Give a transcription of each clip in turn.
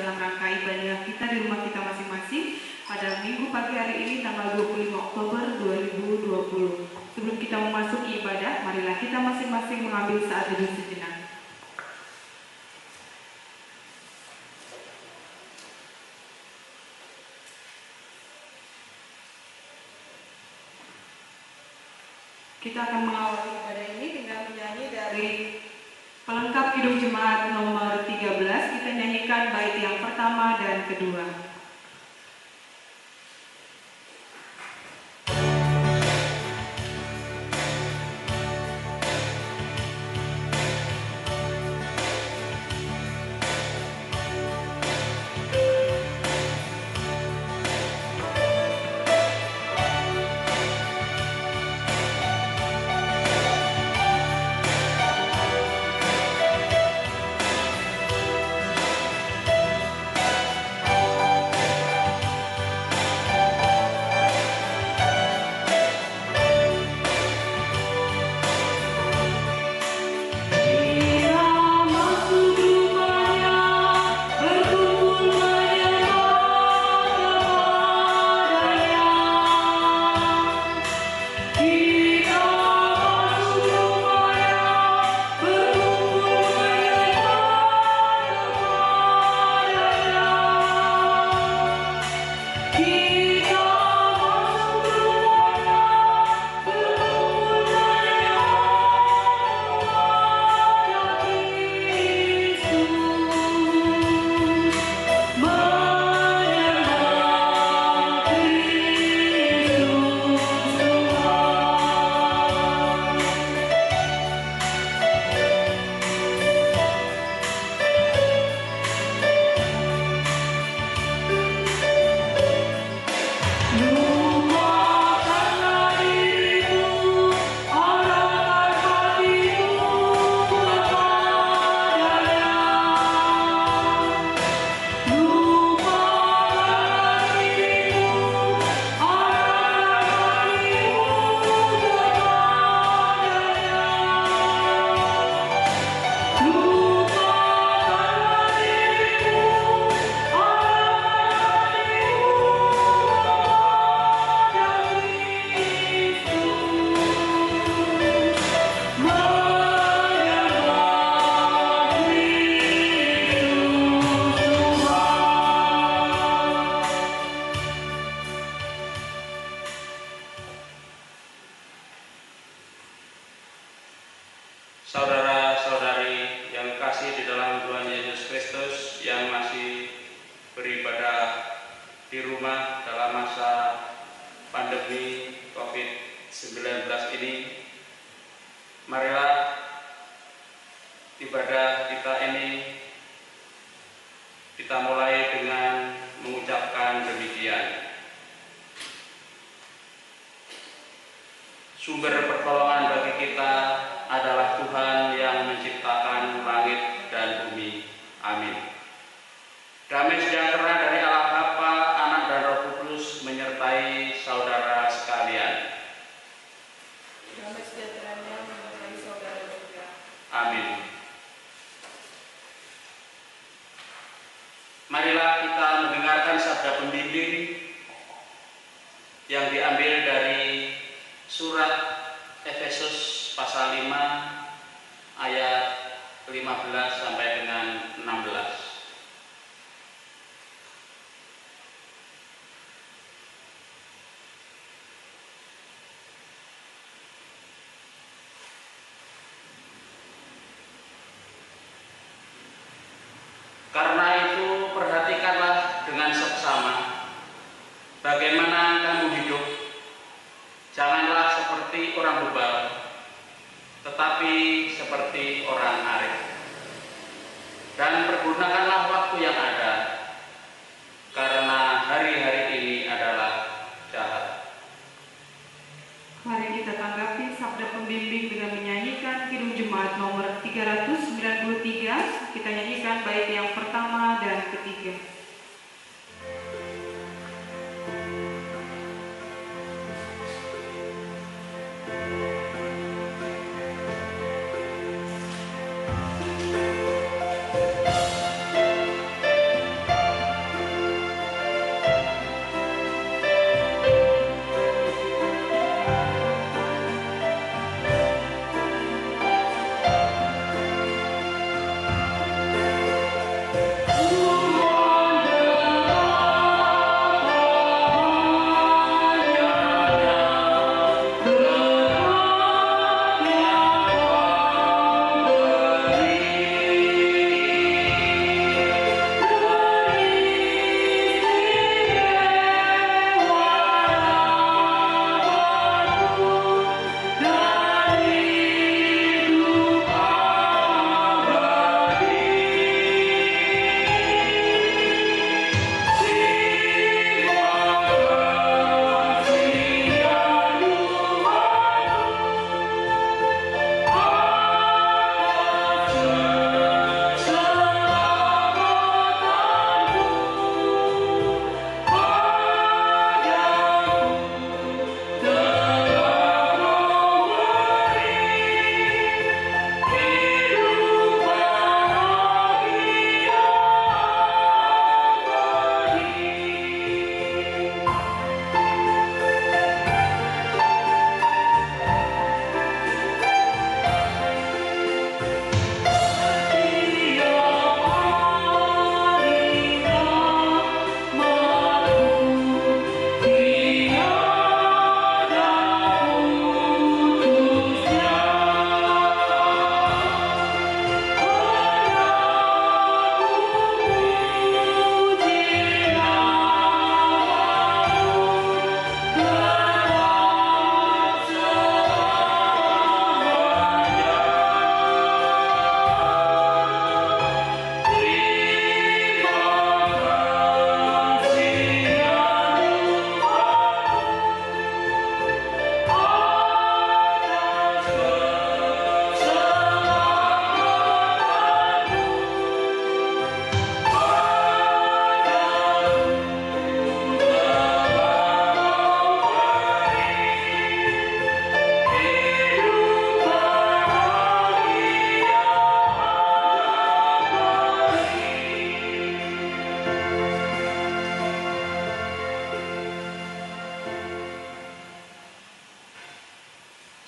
dalam rangka ibadah kita di rumah kita masing-masing pada minggu pagi hari ini tanggal 25 Oktober 2020. Sebelum kita memasuki ibadah, marilah kita masing-masing mengambil saat teduh sejenak. Kita akan mengawali ibadah ini dengan menyanyi dari pelengkap Kidung Jemaat nomor 13. Kita nyanyikan bait yang pertama dan kedua. Saudara-saudari yang kasih di dalam Tuhan Yesus Kristus yang masih beribadah di rumah dalam masa pandemi COVID-19 ini, marilah ibadah kita ini kita mulai dengan mengucapkan demikian. Sumber pertolongan bagi kita adalah Tuhan yang menciptakan langit dan bumi. Amin. Damai sejahtera dari Allah Bapa, Anak dan Roh Kudus menyertai saudara sekalian. Damai sejahteranya menyertai saudara juga. Amin. Marilah kita mendengarkan sabda pembimbing yang diambil dari surat Efesus pasal 5 ayat 15 sampai dengan 16. Karena itu perhatikanlah dengan seksama bagaimana kamu hidup. Janganlah seperti orang bebal, tetapi seperti orang arif. Dan pergunakanlah waktu yang ada, karena hari-hari ini adalah jahat. Mari kita tanggapi sabda pembimbing dengan menyanyikan Kidung Jemaat nomor 393. Kita nyanyikan bait yang pertama dan ketiga.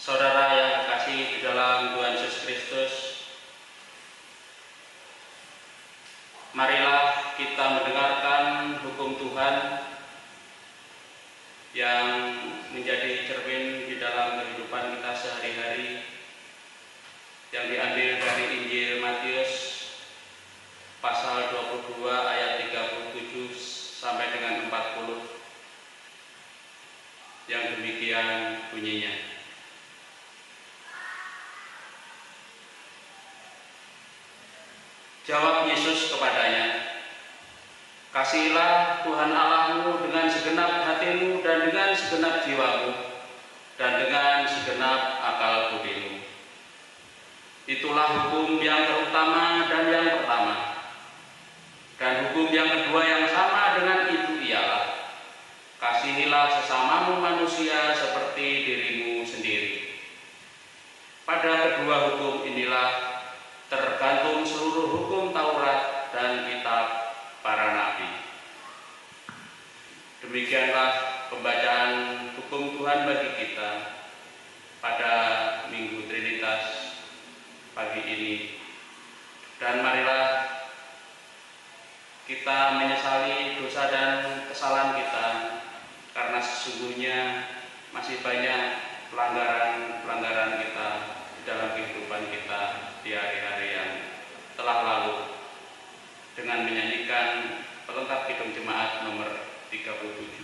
Saudara yang terkasih di dalam Tuhan Yesus Kristus, marilah kita mendengarkan hukum Tuhan yang menjadi cermin di dalam kehidupan kita sehari-hari, yang diambil dari Injil Matius pasal 22 ayat 37 sampai dengan 40, yang demikian bunyinya. Jawab Yesus kepadanya, "Kasihilah Tuhan Allahmu dengan segenap hatimu dan dengan segenap jiwamu dan dengan segenap akal budimu. Itulah hukum yang terutama dan yang pertama. Dan hukum yang kedua yang sama dengan itu ialah, kasihilah sesamamu manusia seperti dirimu sendiri. Pada kedua hukum inilah tergantung seluruh hukum Taurat dan kitab para nabi." Demikianlah pembacaan hukum Tuhan bagi kita pada Minggu Trinitas pagi ini. Dan marilah kita menyesali dosa dan kesalahan kita, karena sesungguhnya masih banyak pelanggaran kita di dalam kehidupan kita di hari-hari yang telah lalu, dengan menyanyikan pelengkap Kidung Jemaat nomor 37.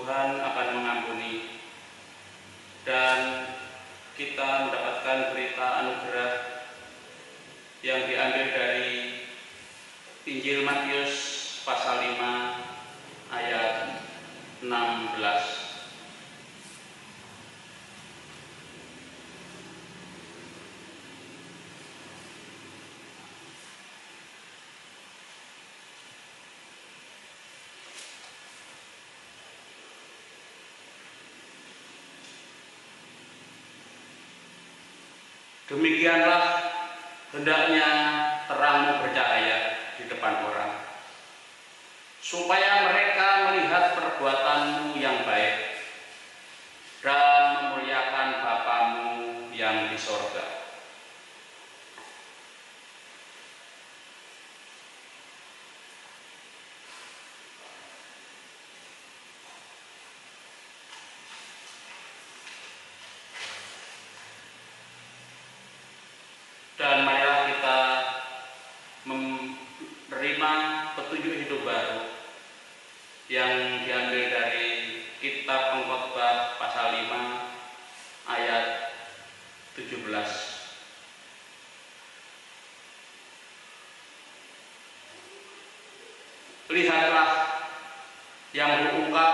Tuhan akan mengampuni, dan kita mendapatkan berita anugerah yang diambil dari Injil Matius pasal 5 ayat 16. Demikianlah hendaknya terangmu bercahaya di depan orang, supaya mereka melihat perbuatanmu yang baik dan memuliakan Bapamu yang di sorga. Dan marilah kita menerima petunjuk hidup baru yang diambil dari kitab Pengkhotbah pasal 5 ayat 17. Lihatlah yang kuungkap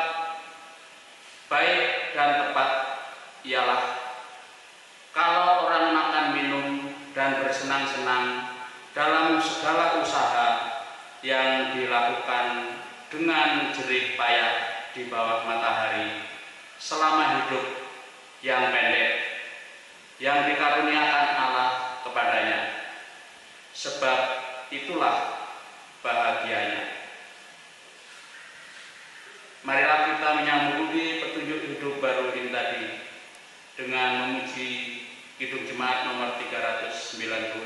baik dan tepat ialah kalau orang makan minum dan bersenang-senang dalam segala usaha yang dilakukan dengan jerih payah di bawah matahari selama hidup yang pendek yang dikaruniakan Allah kepadanya, sebab itulah bahagianya. Marilah kita menyambungi petunjuk hidup baru ini tadi dengan memuji Kidung Jemaat nomor 395.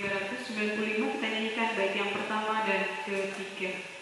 395 kita nyanyikan bait yang pertama dan ketiga.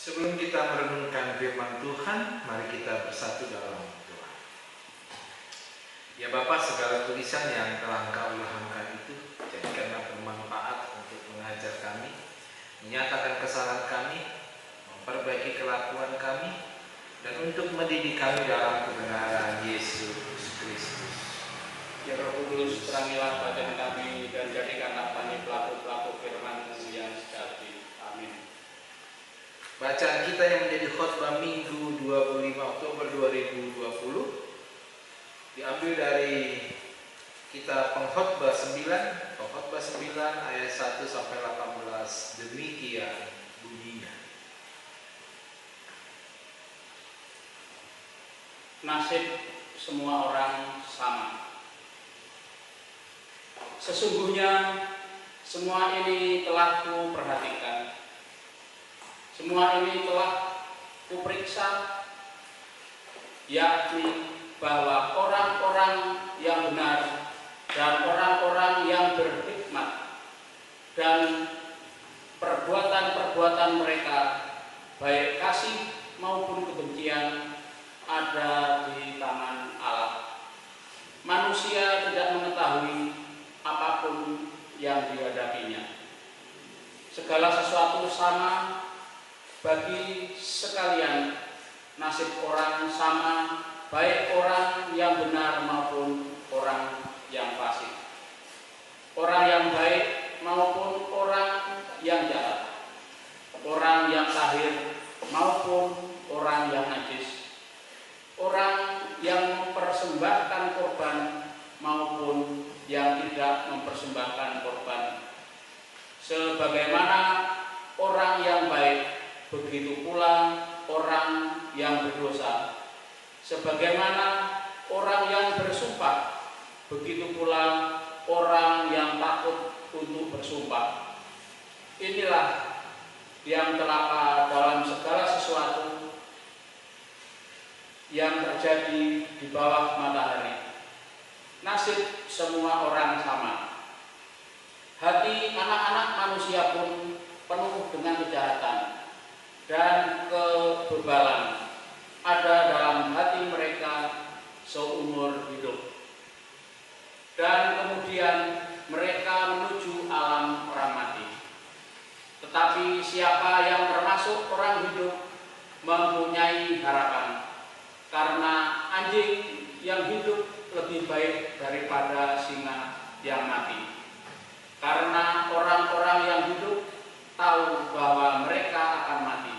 Sebelum kita merenungkan firman Tuhan, mari kita bersatu dalam doa. Ya Bapa, segala tulisan yang telah Engkau ilhamkan itu jadikanlah bermanfaat untuk mengajar kami, menyatakan kesalahan kami, memperbaiki kelakuan kami, dan untuk mendidik kami dalam kebenaran Yesus Kristus. Ya Roh Kudus, terangilah batin kami dan jadikanlah kami pelaku-pelaku firman-Mu yang sejati. Amin. Bacaan kita yang menjadi khotbah Minggu 25 Oktober 2020 diambil dari kitab Pengkhotbah 9 ayat 1 sampai 18. Demikian bunyinya. Nasib semua orang sama. Sesungguhnya semua ini telah kuperhatikan. Semua ini telah kuperiksa, yakni bahwa orang-orang yang benar dan orang-orang yang berhikmat dan perbuatan-perbuatan mereka, baik kasih maupun kebencian, ada di tangan Allah. Manusia tidak mengetahui apapun yang dihadapinya. Segala sesuatu sama bagi sekalian, nasib orang sama, baik orang yang benar maupun orang yang fasik, orang yang baik maupun orang yang jahat, orang yang tahir maupun orang yang najis, orang yang mempersembahkan korban maupun yang tidak mempersembahkan korban. Sebagaimana orang yang baik, begitu pula orang yang berdosa. Sebagaimana orang yang bersumpah, begitu pula orang yang takut untuk bersumpah. Inilah yang celaka dalam segala sesuatu yang terjadi di bawah matahari. Nasib semua orang sama. Hati anak-anak manusia pun penuh dengan kejahatan dan kebebalan ada dalam hati mereka seumur hidup. Dan kemudian mereka menuju alam orang mati. Tetapi siapa yang termasuk orang hidup mempunyai harapan, karena anjing yang hidup lebih baik daripada singa yang mati. Karena orang-orang yang hidup tahu bahwa mereka akan mati,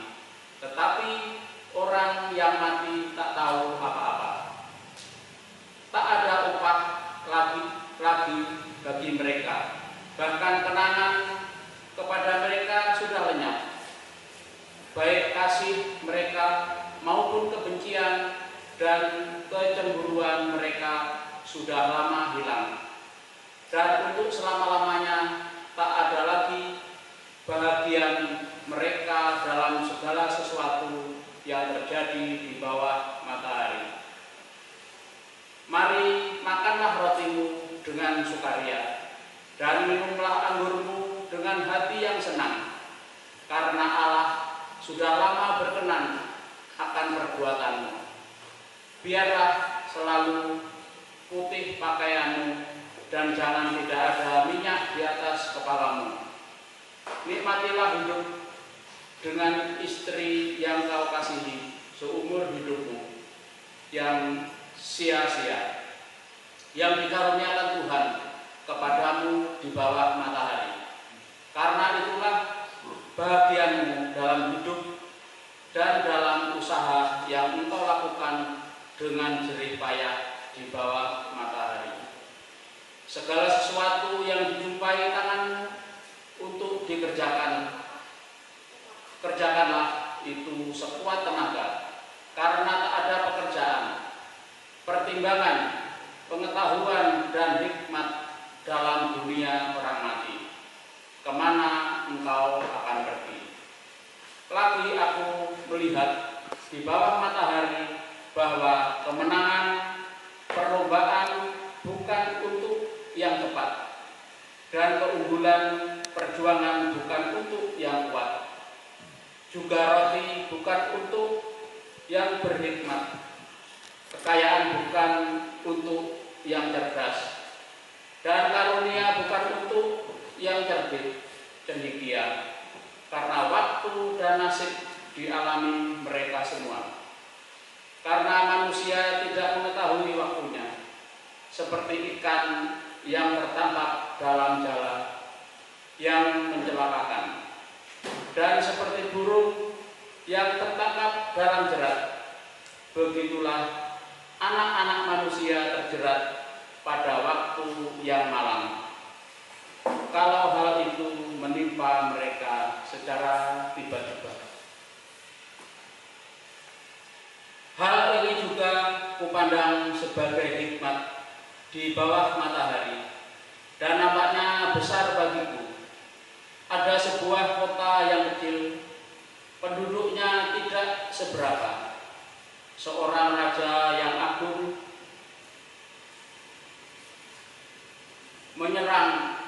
tetapi orang yang mati tak tahu apa-apa. Tak ada upah lagi bagi mereka, bahkan kenangan kepada mereka sudah lenyap. Baik kasih mereka maupun kebencian dan kecemburuan mereka sudah lama hilang. Dan untuk selama-lamanya tak ada lagi bahagian mereka dalam segala sesuatu yang terjadi di bawah matahari. Mari makanlah rotimu dengan sukaria, dan minumlah anggurmu dengan hati yang senang, karena Allah sudah lama berkenan akan perbuatanmu. Biarlah selalu putih pakaianmu, dan jangan tidak ada minyak di atas kepalamu. Nikmatilah hidup dengan istri yang kau kasihi seumur hidupmu, yang sia-sia, yang dikaruniakan Tuhan kepadamu di bawah matahari. Karena itulah bahagianmu dalam hidup dan dalam usaha yang engkau lakukan dengan jerih payah di bawah matahari. Segala sesuatu yang dijumpai tanganmu untuk dikerjakan, kerjakanlah itu sekuat tenaga, karena tak ada pekerjaan, pertimbangan, pengetahuan, dan hikmat dalam dunia orang mati. Kemana engkau akan pergi? Lagi aku melihat di bawah matahari bahwa kemenangan perlombaan bukan untuk yang tepat, dan keunggulan perjuangan bukan untuk yang kuat. Juga roti bukan untuk yang berhikmat, kekayaan bukan untuk yang cerdas, dan karunia bukan untuk yang cerdik, cendekia. karena waktu dan nasib dialami mereka semua. Karena manusia tidak mengetahui waktunya, seperti ikan yang tertangkap dalam jala yang mencelakakan, dan seperti burung yang tertangkap dalam jerat, begitulah anak-anak manusia terjerat pada waktu yang malam. Kalau hal itu menimpa mereka secara tiba-tiba. Hal ini juga kupandang sebagai hikmat di bawah matahari, dan nampaknya besar bagiku. Ada sebuah kota yang kecil, penduduknya tidak seberapa. Seorang raja yang agung menyerang,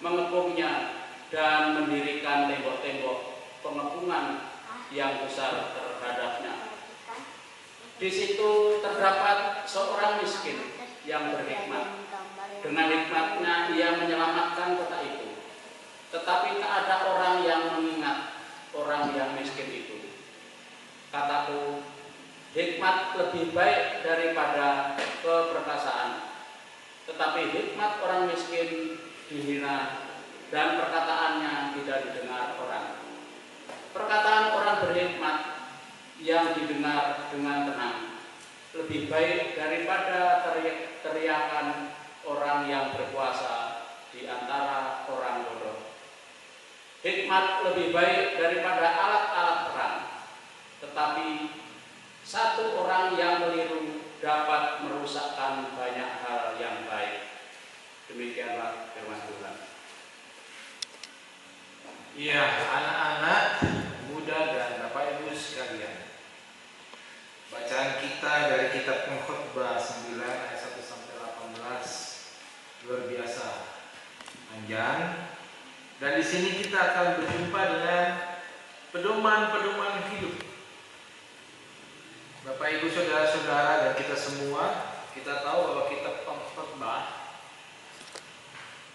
mengepungnya, dan mendirikan tembok-tembok pengepungan yang besar terhadapnya. Di situ terdapat seorang miskin yang berhikmat. Dengan hikmatnya ia menyelamatkan kota itu. Tetapi tak ada orang yang mengingat orang yang miskin itu. Kataku, hikmat lebih baik daripada keperkasaan. Tetapi hikmat orang miskin dihina dan perkataannya tidak didengar orang. Perkataan orang berhikmat yang didengar dengan tenang lebih baik daripada teriakan orang yang berkuasa di antara orang bodoh. Hikmat lebih baik daripada alat-alat perang, tetapi satu orang yang keliru dapat merusakkan banyak hal yang baik. Demikianlah firman Tuhan. Ya, anak-anak muda dan Bapak Ibu sekalian, bacaan kita dari kitab Pengkhotbah 9 ayat 1 sampai 18 luar biasa panjang, dan di sini kita akan berjumpa dengan pedoman-pedoman hidup. Bapak Ibu saudara-saudara dan kita semua, kita tahu bahwa kitab Pengkhotbah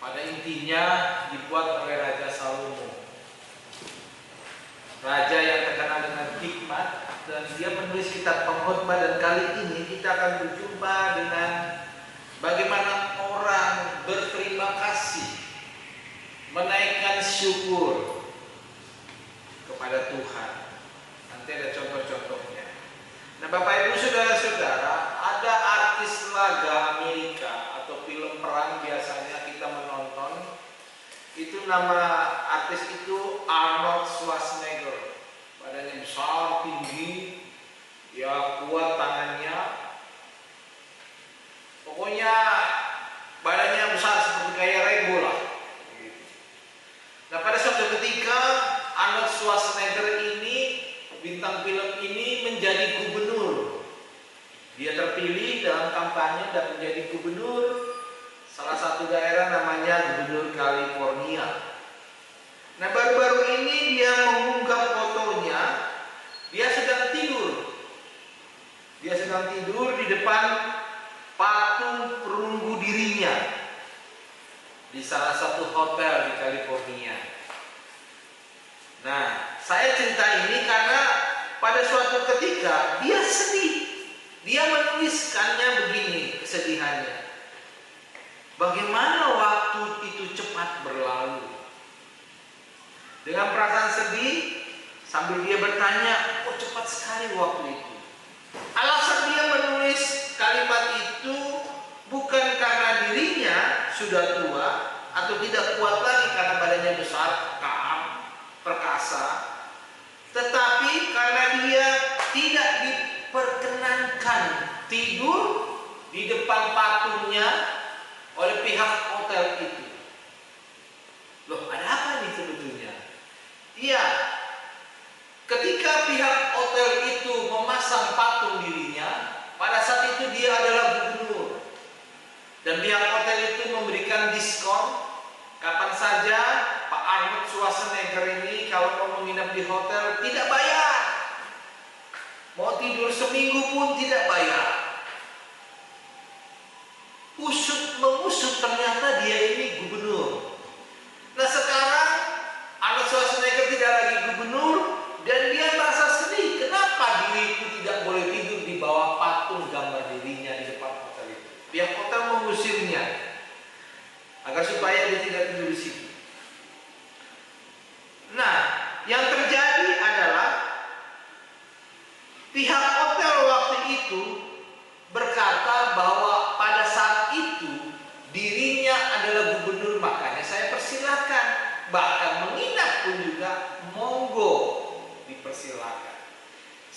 pada intinya dibuat oleh Raja Salomo, raja yang terkenal dengan hikmat, dan dia menulis kitab Pengkhotbah. Dan kali ini kita akan berjumpa dengan bagaimana orang berterima kasih, menaikkan syukur kepada Tuhan. Nanti ada contoh-contohnya. Nah, Bapak Ibu saudara-saudara, ada artis laga Amerika atau film perang biasanya kita menonton. Itu nama artis itu Arnold Schwarzenegger. Badannya besar, tinggi, ya kuat tangannya. Pokoknya badannya besar seperti kayak Rebo lah. Nah, pada suatu ketika Arnold Schwarzenegger ini, bintang film ini, menjadi gubernur. Dia terpilih dalam kampanye dan menjadi gubernur salah satu daerah namanya Gubernur California. Nah, baru-baru ini dia mengunggah fotonya. Dia sedang tidur. Dia sedang tidur di depan patung perunggu dirinya di salah satu hotel di California. Nah, saya cerita ini karena pada suatu ketika dia sedih. Dia menuliskannya begini kesedihannya. Bagaimana waktu itu cepat berlalu. Dengan perasaan sedih, sambil dia bertanya, kok cepat sekali waktu itu. Alasan dia menulis kalimat itu bukan karena dirinya sudah tua atau tidak kuat lagi karena badannya besar, kakap, perkasa, tetapi karena dia tidak diperkenankan tidur di depan patungnya oleh pihak hotel itu. Loh, ada apa nih sebetulnya? Iya, ketika pihak hotel itu memasang patung dirinya, pada saat itu dia adalah gubernur. Dan pihak hotel itu memberikan diskon. Kapan saja Pak Arnold Schwarzenegger ini kalau mau menginap di hotel tidak bayar. Mau tidur seminggu pun tidak bayar. Usut mengusut, ternyata dia ini gubernur. Nah, sekarang Arnold Schwarzenegger tidak lagi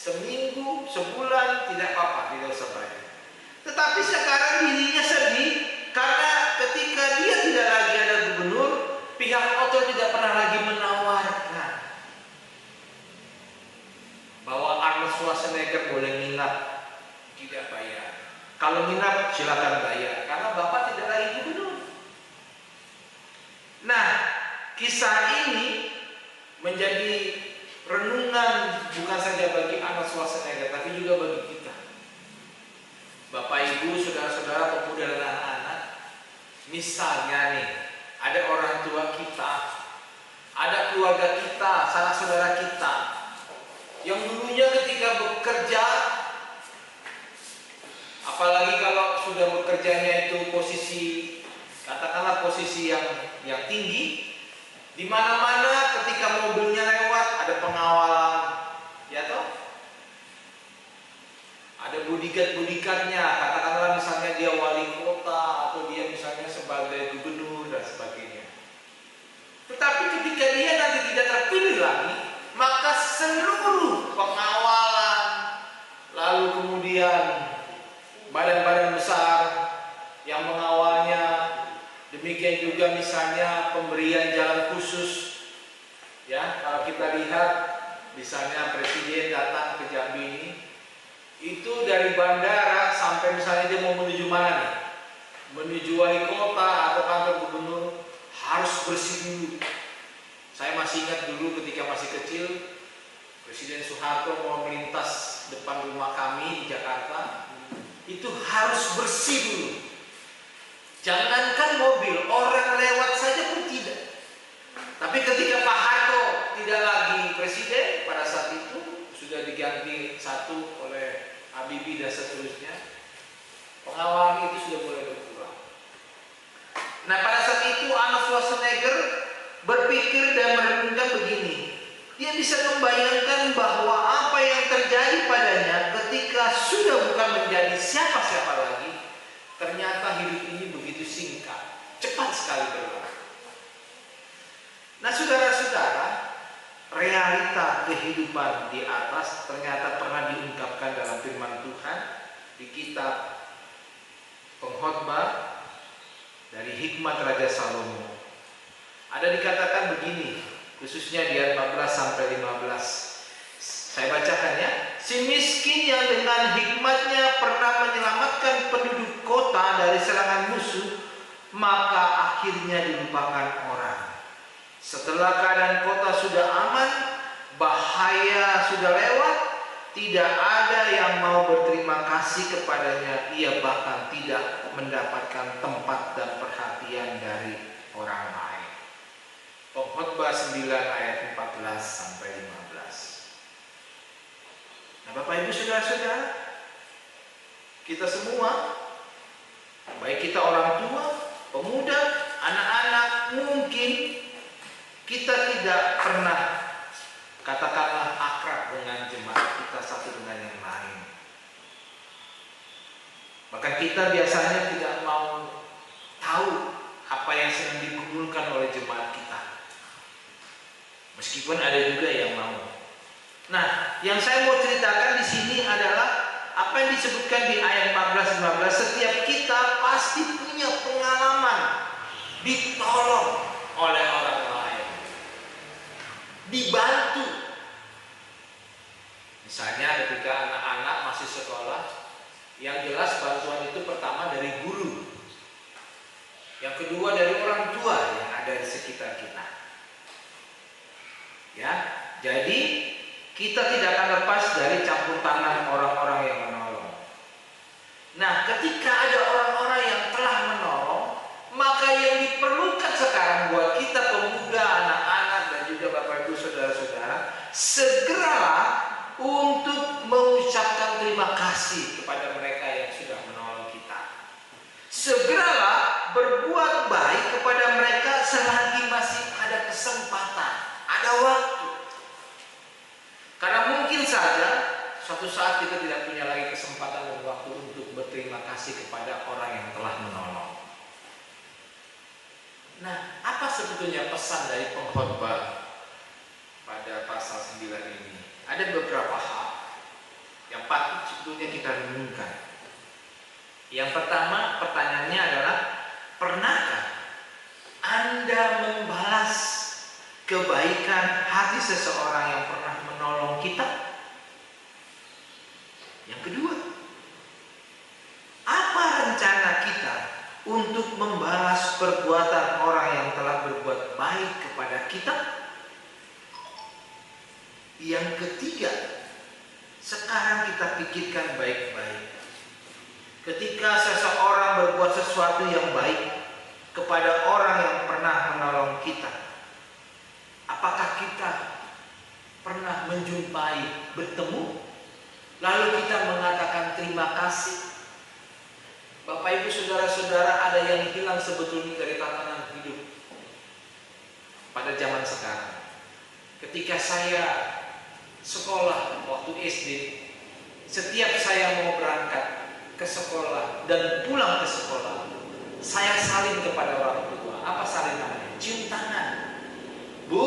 seminggu, sebulan, tidak apa-apa, tidak usah bayar. Tetapi sekarang dirinya sedih karena ketika dia tidak lagi ada gubernur, pihak hotel tidak pernah lagi menawarkan bahwa Arnold Schwarzenegger boleh nginap, tidak bayar. Kalau nginap silakan bayar, karena Bapak tidak lagi gubernur. Nah, kisah ini menjadi renungan bukan saja bagi Arnold Schwarzenegger, tapi juga bagi kita. Bapak, Ibu, saudara-saudara, pemuda dan anak-anak, misalnya nih, ada orang tua kita, ada keluarga kita, sanak saudara kita, yang dulunya ketika bekerja, apalagi kalau sudah bekerjanya itu posisi, katakanlah posisi yang tinggi, di mana-mana ketika mobilnya lewat ada pengawalan, ya toh? Ada bodyguard-bodyguardnya, katakanlah misalnya dia wali kota atau dia misalnya sebagai gubernur dan sebagainya. Tetapi ketika dia nanti tidak terpilih lagi, maka seluruh pengawalan, lalu kemudian badan-badan besar yang mengawalnya, demikian juga misalnya pemberian jalan khusus. Ya, kalau kita lihat misalnya presiden datang ke Jambi ini, itu dari bandara sampai misalnya dia mau menuju mana nih, menuju wali kota atau kantor gubernur, harus bersih dulu. Saya masih ingat dulu ketika masih kecil, Presiden Soeharto mau melintas depan rumah kami di Jakarta, itu harus bersih dulu. Jangankan mobil, orang lewat saja pun tidak. Tapi ketika Pak Harto tidak lagi presiden, pada saat itu sudah diganti satu oleh Habibie dan seterusnya, pengawalan itu sudah mulai berkurang. Nah, pada saat itu Arnold Schwarzenegger berpikir dan merenungkan begini. Dia bisa membayangkan bahwa apa yang terjadi padanya ketika sudah bukan menjadi siapa-siapa lagi, ternyata hidup ini begitu singkat, cepat sekali berlalu. Nah, saudara-saudara, realita kehidupan di atas ternyata pernah diungkapkan dalam firman Tuhan di kitab Pengkhotbah dari Hikmat Raja Salomo. Ada dikatakan begini, khususnya di ayat 14 sampai 15. Saya bacakan ya. Si miskin yang dengan hikmatnya pernah menyelamatkan penduduk kota dari serangan musuh, maka akhirnya dilupakan orang. Setelah keadaan kota sudah aman, bahaya sudah lewat, tidak ada yang mau berterima kasih kepadanya. Ia bahkan tidak mendapatkan tempat dan perhatian dari orang lain. Pengkhotbah 9 ayat 14 sampai 15. Nah, Bapak Ibu saudara-saudara, kita semua, baik kita orang tua, pemuda, anak-anak, mungkin kita tidak pernah katakanlah akrab dengan jemaat kita satu dengan yang lain. Bahkan kita biasanya tidak mau tahu apa yang sedang digumulkan oleh jemaat kita. Meskipun ada juga yang mau. Nah, yang saya mau ceritakan di sini adalah apa yang disebutkan di ayat 14-15. Setiap kita pasti punya pengalaman ditolong oleh orang lain, dibantu. Misalnya ketika anak-anak masih sekolah, yang jelas bantuan itu pertama dari guru, yang kedua dari orang tua yang ada di sekitar kita. Ya, jadi kita tidak akan lepas dari campur tangan orang-orang yang menolong. Nah, ketika ada orang-orang yang telah menolong, maka yang diperlukan sekarang buat kita pemuda, anak-anak dan juga Bapak Ibu saudara-saudara, segeralah untuk mengucapkan terima kasih kepada mereka yang sudah menolong kita. Segeralah berbuat baik kepada mereka selagi masih ada kesempatan, ada waktu. Karena mungkin saja suatu saat kita tidak punya lagi kesempatan dan waktu untuk berterima kasih kepada orang yang telah menolong. Nah, apa sebetulnya pesan dari pengkhotbah pada pasal 9 ini? Ada beberapa hal. patut sebetulnya kita renungkan. Yang pertama, pertanyaannya adalah, pernahkah Anda membalas kebaikan hati seseorang yang pernah menolong kita? Yang kedua, apa rencana kita untuk membalas perbuatan orang yang telah berbuat baik kepada kita? Yang ketiga, sekarang kita pikirkan baik-baik. Ketika seseorang berbuat sesuatu yang baik kepada orang yang pernah menolong kita, apakah kita pernah menjumpai, bertemu, lalu kita mengatakan terima kasih? Bapak Ibu Saudara-saudara, ada yang hilang sebetulnya dari tatanan hidup pada zaman sekarang. Ketika saya sekolah waktu SD, setiap saya mau berangkat ke sekolah dan pulang ke sekolah, saya salin kepada orang tua. Apa salin namanya? Cium tangan. Bu,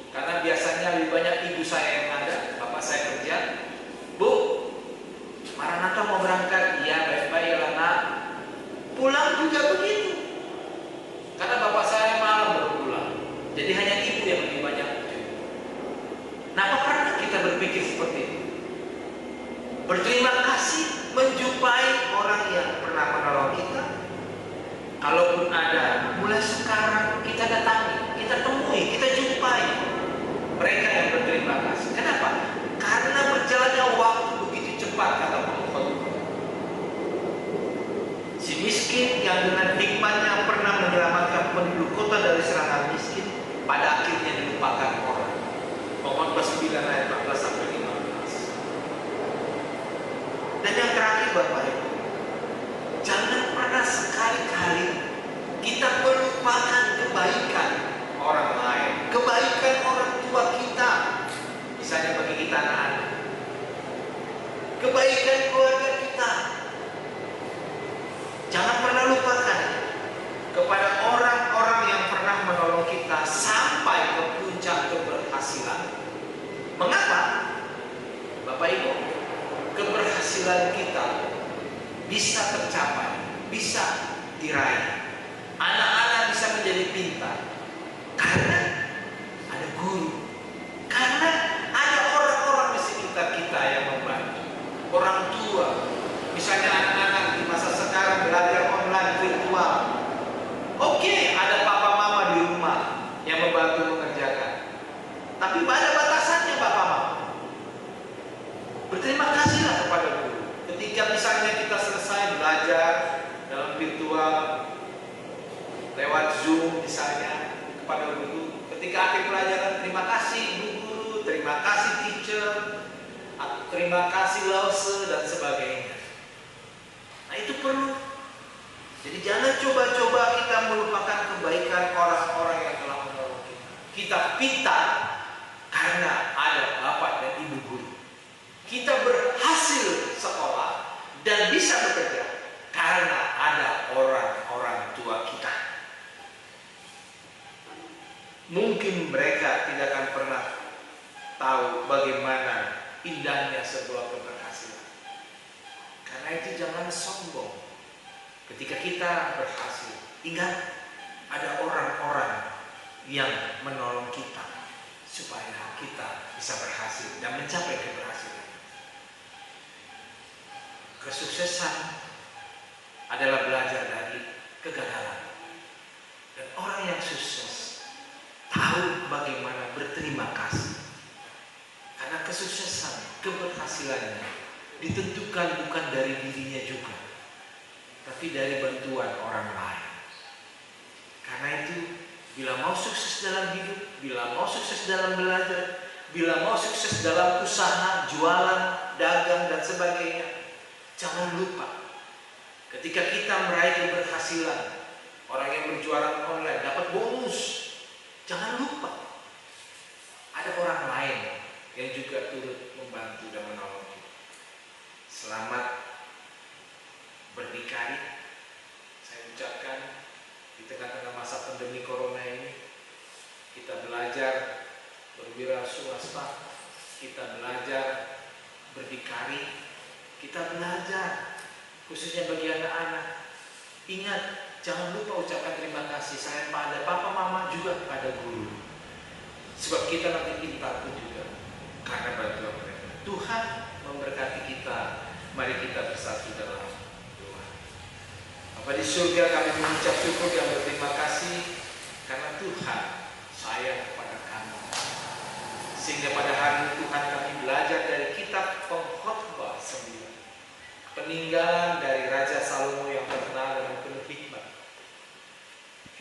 karena biasanya lebih banyak ibu saya yang ada, bapak saya kerja. Bu, Maranatha mau berangkat? Iya, baik-baik ya nak. Pulang juga begitu. Karena bapak saya malam baru pulang. Jadi hanya ibu yang lebih banyak. Nah, apa pernah kita berpikir seperti itu? Berterima kasih, menjumpai orang yang pernah menolong kita. Kalaupun ada, mulai sekarang kita datangi, kita temui, kita jumpai mereka yang berterima kasih. Kenapa? Karena berjalannya waktu begitu cepat, kata Muhammad. Si miskin yang dengan hikmatnya pernah menyelamatkan penduduk kota dari serangan miskin, pada akhirnya dilupakan orang. Muhammad 9 ayat 14 sampai 15. Dan yang terakhir Bapak Ibu, jangan pernah sekali-kali kita melupakan kebaikan orang lain, kebaikan orang tua kita, misalnya bagi kita anak-anak, kebaikan keluarga kita. Jangan pernah lupakan kepada orang-orang yang pernah menolong kita sampai ke puncak keberhasilan. Mengapa? Bapak Ibu, keberhasilan kita bisa tercapai, bisa diraih. Anak-anak bisa menjadi pintar karena ada guru, karena ada orang-orang di sekitar kita yang membantu. Orang tua, misalnya anak-anak di masa sekarang belajar online virtual. Oke, ada papa mama di rumah yang membantu mengerjakan. Tapi ada batasannya papa mama. Berterima kasihlah kepada guru. Ketika misalnya kita selesai belajar dalam virtual lewat Zoom misalnya kepada guru, ketika akhir pelajaran, terima kasih guru, terima kasih teacher, terima kasih lause dan sebagainya. Nah, itu perlu. Jadi jangan coba-coba kita melupakan kebaikan orang-orang yang telah menolong kita. Kita pintar karena ada bapak dan ibu guru. Kita berhasil sekolah dan bisa bekerja karena ada orang-orang tua kita. Mungkin mereka tidak akan pernah tahu bagaimana indahnya sebuah keberhasilan. Karena itu jangan sombong. Ketika kita berhasil, ingat ada orang-orang yang menolong kita supaya kita bisa berhasil dan mencapai keberhasilan. Kesuksesan adalah belajar dari kegagalan. Dan orang yang sukses tahu bagaimana berterima kasih. Karena kesuksesan, keberhasilannya ditentukan bukan dari dirinya juga, tapi dari bantuan orang lain. Karena itu, bila mau sukses dalam hidup, bila mau sukses dalam belajar, bila mau sukses dalam usaha, jualan, dagang, dan sebagainya, jangan lupa ketika kita meraih keberhasilan, orang yang berjualan online dapat bonus, jangan lupa ada orang lain yang juga turut membantu dan menolong kita. Selamat berdikari. Saya ucapkan di tengah-tengah masa pandemi corona ini, kita belajar berwira swasta, kita belajar berdikari, Kita belajar, khususnya bagi anak-anak. Ingat, jangan lupa ucapkan terima kasih sayang pada papa mama juga pada guru. Sebab kita nanti pintar pun juga karena bantuan mereka. Tuhan memberkati kita. Mari kita bersatu dalam doa. Bapa di surga, kami mengucap syukur dan berterima kasih karena Tuhan sayang kepada kami. Sehingga pada hari ini Tuhan kami belajar dari kitab Pengkhotbah 9. Peninggalan dari Raja Salomo yang terkenal dengan penuh hikmat.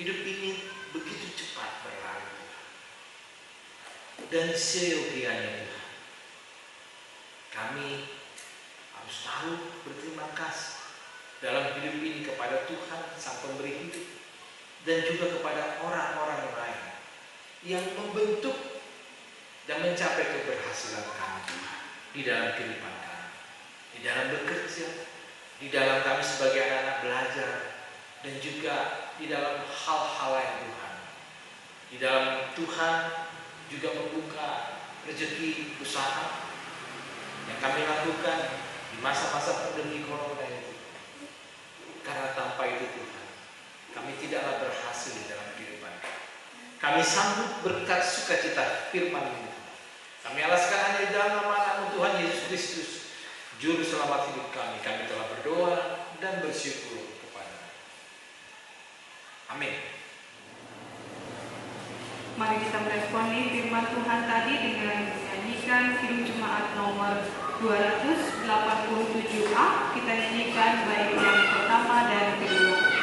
Hidup ini begitu cepat berlalu. Dan seyogianya Tuhan, kami harus tahu berterima kasih dalam hidup ini kepada Tuhan Sang Pemberi hidup dan juga kepada orang-orang lain yang membentuk dan mencapai keberhasilan kami di dalam kehidupan kami, di dalam bekerja, di dalam kami sebagai anak-anak belajar, dan juga di dalam hal-hal lain Tuhan. Di dalam Tuhan juga membuka rezeki usaha yang kami lakukan di masa-masa pandemi corona itu. Karena tanpa itu Tuhan, kami tidaklah berhasil di dalam kehidupan. Kami sambut berkat sukacita firman ini. Kami alaskan hanya di dalam nama Tuhan Yesus Kristus, Juru Selamat hidup kami. Kami telah berdoa dan bersyukur kepada. Amin. Mari kita meresponi firman Tuhan tadi dengan menyanyikan Kidung Jemaat nomor 287A. Kita nyanyikan baik yang pertama dan kedua.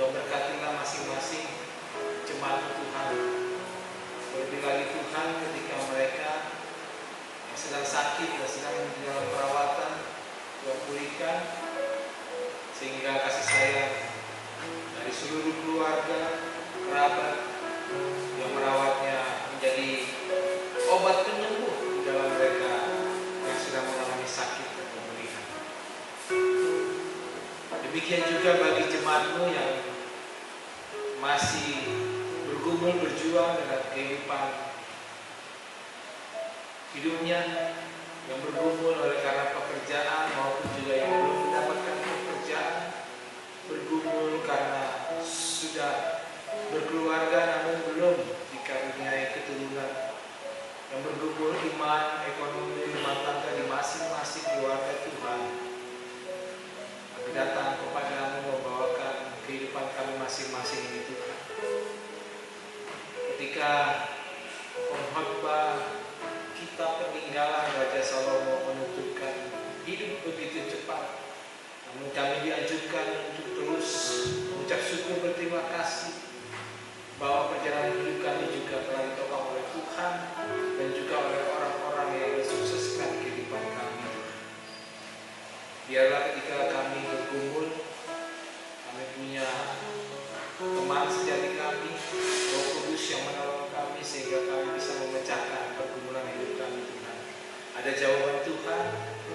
Tuhan berkatilah masing-masing jemaat Tuhan. Lebih lagi Tuhan ketika mereka yang sedang sakit dan sedang di dalam perawatan, Tuhan pulihkan sehingga kasih sayang dari seluruh keluarga, kerabat yang merawatnya menjadi obat penyembuh di dalam mereka yang sedang mengalami sakit dan pemulihan. Demikian juga bagi jemaatmu yang masih bergumul berjuang dengan kehidupan hidupnya, yang bergumul oleh karena pekerjaan maupun juga yang belum mendapatkan pekerjaan, bergumul karena sudah berkeluarga namun belum dikaruniai keturunan, yang bergumul iman, ekonomi, rumah tangga di masing-masing keluarga Tuhan. Kami datang kepadamu membawakan kehidupan kami masing-masing ini Tuhan. Ketika pengkhotbah kita peninggalan Raja Salomo menunjukkan hidup begitu cepat, namun kami dianjurkan untuk terus mengucap syukur berterima kasih bahwa perjalanan hidup kami juga telah ditopang oleh Tuhan dan juga oleh orang-orang yang mensukseskan kehidupan kami. Biarlah ketika kami bergumul, kami punya teman sejati kami, Roh Kudus yang menolong kami sehingga kami bisa memecahkan pergumulan hidup kami Tuhan. Ada jawaban Tuhan,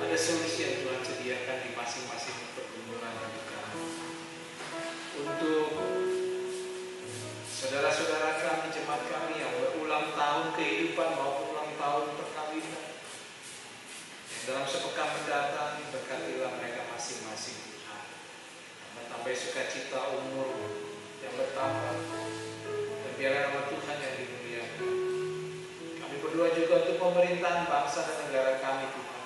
ada solusi yang Tuhan sediakan di masing-masing pergumulan hidup kami. Untuk saudara-saudara kami, jemaat kami yang berulang tahun kehidupan maupun ulang tahun perkawinan, yang dalam sepekan mendatang berkatilah mereka masing-masing Tuhan. Menambah sukacita umur yang bertambah, dan biarlah nama Tuhan yang dimuliakan. Kami berdoa juga untuk pemerintahan bangsa dan negara kami Tuhan,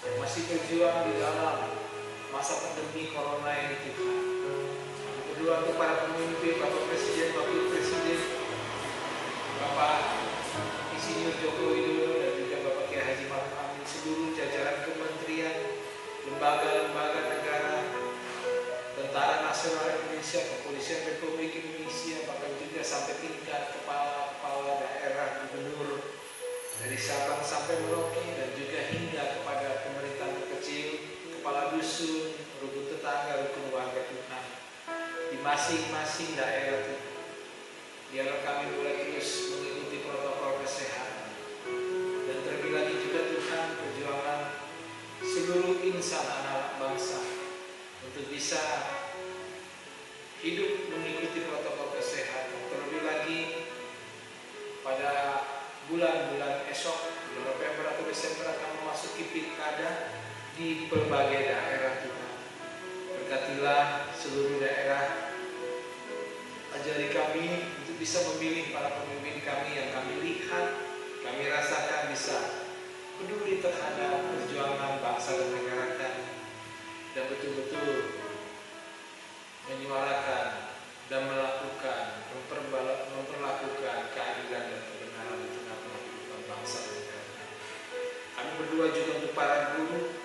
yang masih berjuang di dalam masa pandemi corona ini Tuhan. Kami berdoa untuk para pemimpin, Bapak Presiden, Wakil Presiden, Bapak Insinyur Joko Widodo dan juga Bapak Kiai Haji Ma'ruf Amin, seluruh jajaran kementerian, lembaga-lembaga negara, Tentara Nasional Indonesia, Kepolisian Republik Indonesia, bahkan juga sampai tingkat kepala-kepala daerah, gubernur dari Sabang sampai Merauke, dan juga hingga kepada pemerintahan terkecil, kepala dusun, rukun tetangga, rukun warga Tuhan di masing-masing daerah Tuhan. Biarlah kami boleh terus mengikuti protokol kesehatan, dan terlebih lagi juga Tuhan perjuangan seluruh insan anak-anak bangsa untuk bisa hidup mengikuti protokol kesehatan. Terlebih lagi pada bulan-bulan esok, bulan November atau Desember akan memasuki pilkada di berbagai daerah Tuhan. Berkatilah seluruh daerah, ajari kami untuk bisa memilih para pemimpin kami yang kami lihat, kami rasakan bisa peduli terhadap perjuangan bangsa dan negara kami, dan betul-betul menyuarakan dan melakukan, memperlakukan keadilan dan kebenaran di tengah-tengah kehidupan bangsa dan negara kami. Kami berdoa juga untuk para guru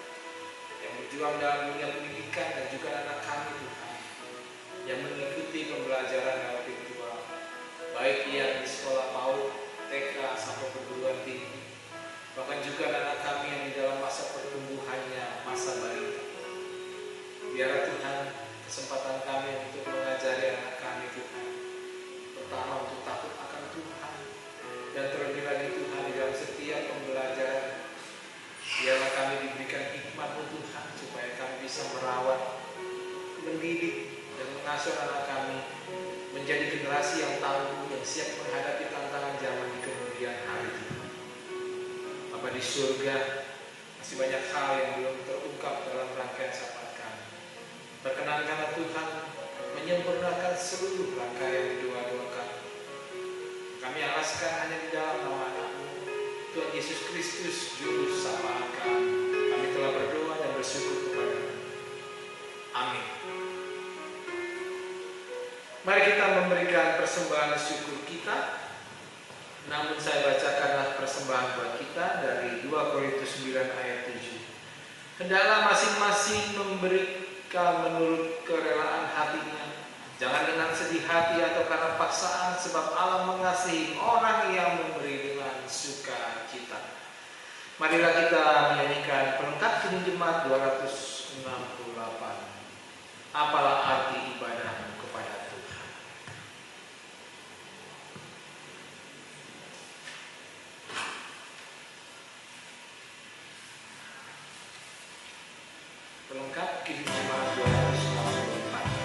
yang berjuang dalam dunia pendidikan dan juga anak kami Tuhan, yang mengikuti pembelajaran lewat virtual, baik yang di sekolah PAUD, TK sampai perguruan tinggi, bahkan juga anak kami yang di dalam masa pertumbuhannya, masa balita. Biarlah Tuhan kesempatan kami untuk mengajari anak kami Tuhan, pertama untuk takut akan Tuhan, dan terlebih lagi Tuhan di dalam setiap pembelajaran, biarlah kami diberikan hikmat Tuhan supaya kami bisa merawat, mendidik, dan mengasuh anak kami menjadi generasi yang tangguh, yang siap menghadapi tantangan zaman di kemudian hari Tuhan. Bapa di surga, masih banyak hal yang belum terungkap dalam rangkaian sapaan kami. Perkenankanlah Tuhan menyempurnakan seluruh rangkaian doa-doa kami. Kami alaskan hanya di dalam nama Anak-Mu, Tuhan Yesus Kristus, Juru Sapaan kami. Kami telah berdoa dan bersyukur kepada-Mu. Amin. Mari kita memberikan persembahan syukur kita. Namun saya bacakanlah persembahan buat kita dari 2 Korintus 9 ayat 7. Hendaklah masing-masing memberikan menurut kerelaan hatinya, Jangan dengan sedih hati atau karena paksaan, sebab Allah mengasihi orang yang memberi dengan sukacita. Marilah kita menyanyikan pelengkap kini jemaat 268. Apalah arti ibadahmu kepada Tuhan. Pelengkap kini jemaat 268.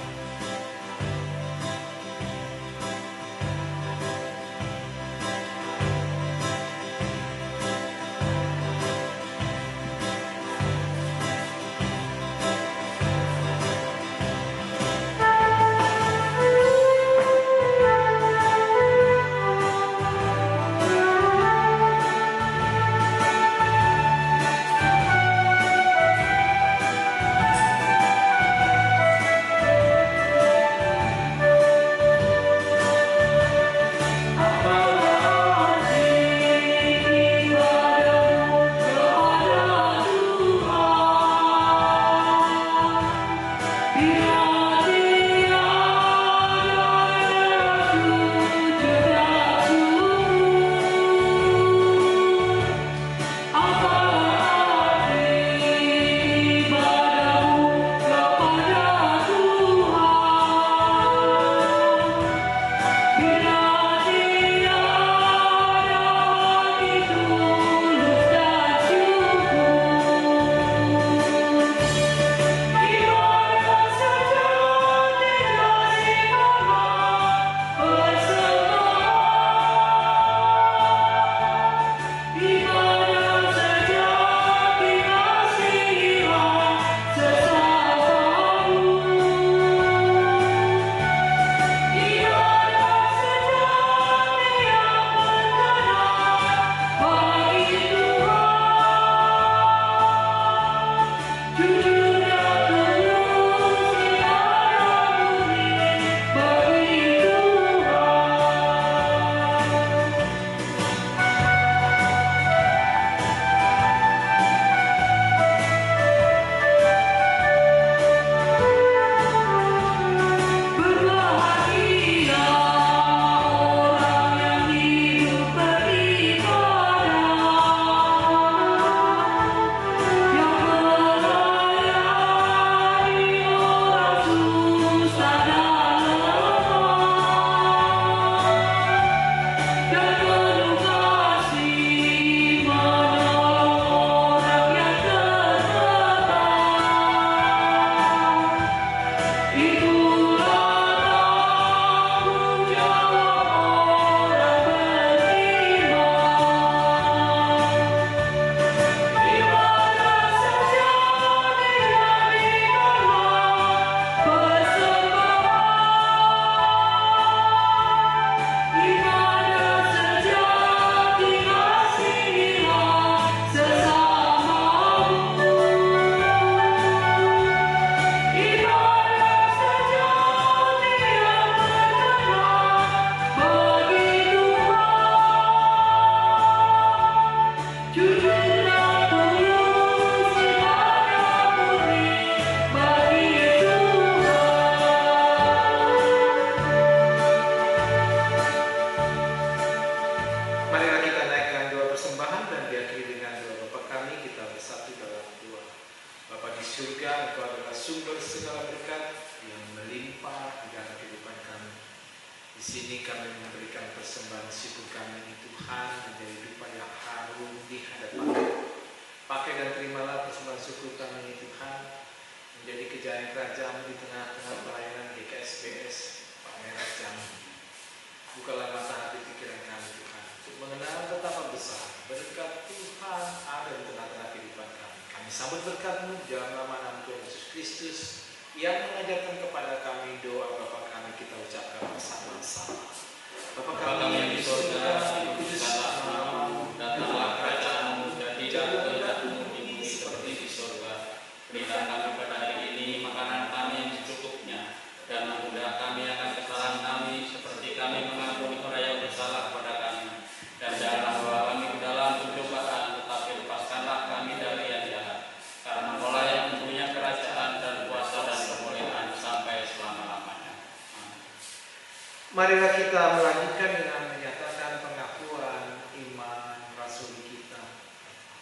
Karena Allah yang mempunyai kerajaan dan kuasa dan kemuliaan sampai selama-lamanya. Amin. Marilah kita melanjutkan dengan menyatakan pengakuan iman rasul kita.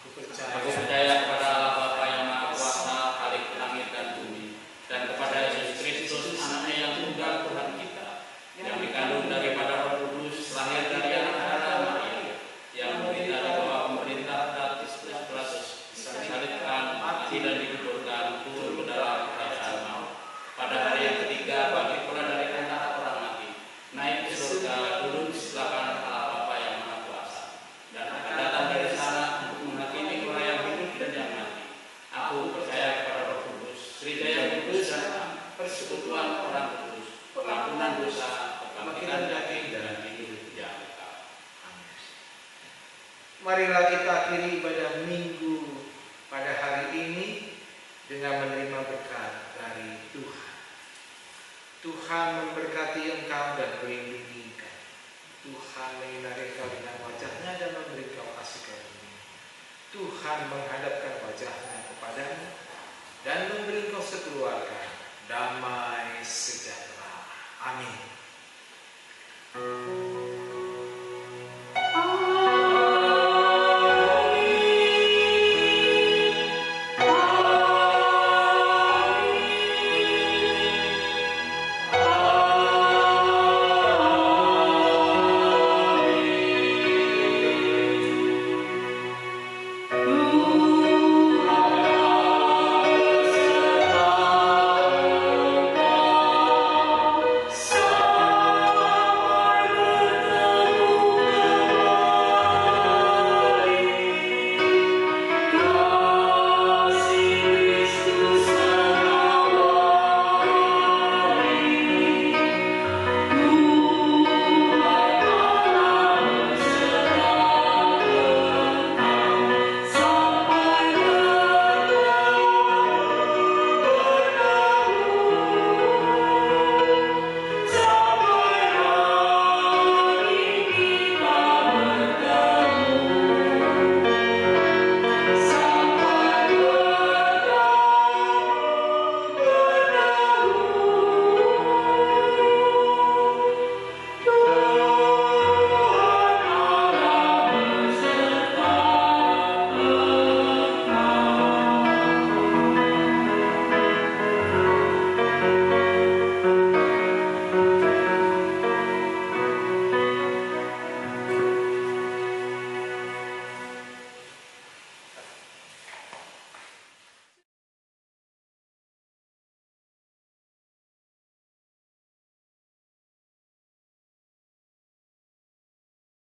Aku percaya kepada Allah Bapa yang Maha Kuasa, Khalik langit dan bumi, dan kepada Yesus Kristus, Anaknya yang tunggal Tuhan kita, yang dikandung daripada Roh Kudus, lahir dari anak darah Maria, yang menderita di bawah pemerintah Pilatus, disalibkan, mati dan dikuburkan, turun ke dalam kerajaan maut. Pada hari yang ketiga bangkit pula dari antara orang mati, naik ke surga, duduk di sebelah kanan Allah Bapa yang Maha Kuasa, dan akan datang dari sana untuk menghakimi orang yang hidup dan yang mati. Aku percaya kepada Roh Kudus, gereja yang kudus dan persekutuan orang kudus, pengampunan dosa, kebangkitan daging dan hidup yang kekal. Marilah kita akhiri ibadah minggu pada hari ini dengan menerima berkat dari Tuhan. Tuhan memberkati engkau dan melindungi engkau. Tuhan menyinari engkau dengan wajah-Nya dan memberi engkau kasih karunia. Tuhan menghadapkan wajah-Nya kepadamu dan memberi engkau sekeluarga damai sejahtera. Amin.